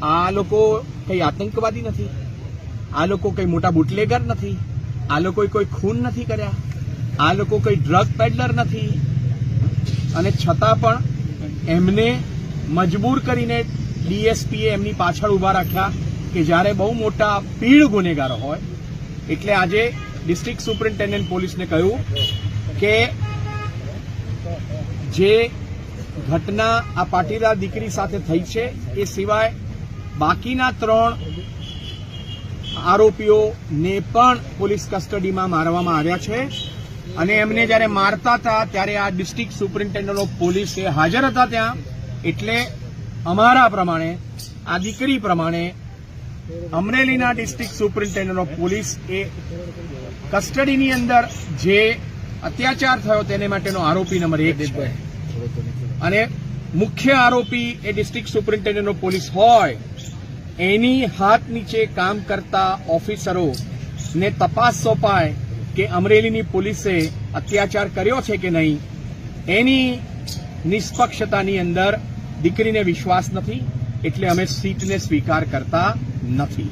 આ લોકો કઈ આતંકવાદી નથી, આ લોકો કઈ મોટા બુટલેગર નથી, આ લોકોએ કોઈ ખૂન નથી કર્યા, આ લોકો કોઈ ડ્રગ પેડલર નથી, અને છતાં પણ એમને મજબૂર કરીને ડીએસપીએ એમની પાછળ ઉભા રાખ્યા કે જ્યારે બહુ મોટા પીઢ ગુનેગારો હોય. એટલે આજે ડિસ્ટ્રિક્ટ સુપરિન્ટેન્ડન્ટ પોલીસને કહ્યું કે જે ઘટના આ પાટીદાર દીકરી સાથે થઈ છે એ સિવાય બાકીના 3 આરોપીઓને પણ પોલીસ કસ્ટડીમાં મારવામાં આવ્યા છે, અને એમને જ્યારે મારતા હતા ત્યારે આ ડિસ્ટ્રિક્ટ સુપરિન્ટેન્ડન્ટ ઓફ પોલીસ એ હાજર હતા ત્યાં. એટલે અમારા પ્રમાણે, આ દીકરી પ્રમાણે, અમરેલીના ડિસ્ટ્રિક્ટ સુપરિન્ટેન્ડન્ટ ઓફ પોલીસ એ કસ્ટડીની અંદર જે અત્યાચાર થયો તેને માટેનો આરોપી નંબર 1 છે, અને મુખ્ય આરોપી એ ડિસ્ટ્રિક્ટ સુપરિન્ટેન્ડન્ટ ઓફ પોલીસ હોય એની હાથ નીચે કામ કરતા ઓફિસરોને તપાસ સોંપાય કે અમરેલીની પોલીસે અત્યાચાર કર્યો છે કે નહીં. એની નિષ્પક્ષતાની અંદર દીકરીને વિશ્વાસ નથી, એટલે અમે સીટને સ્વીકાર કરતા નથી.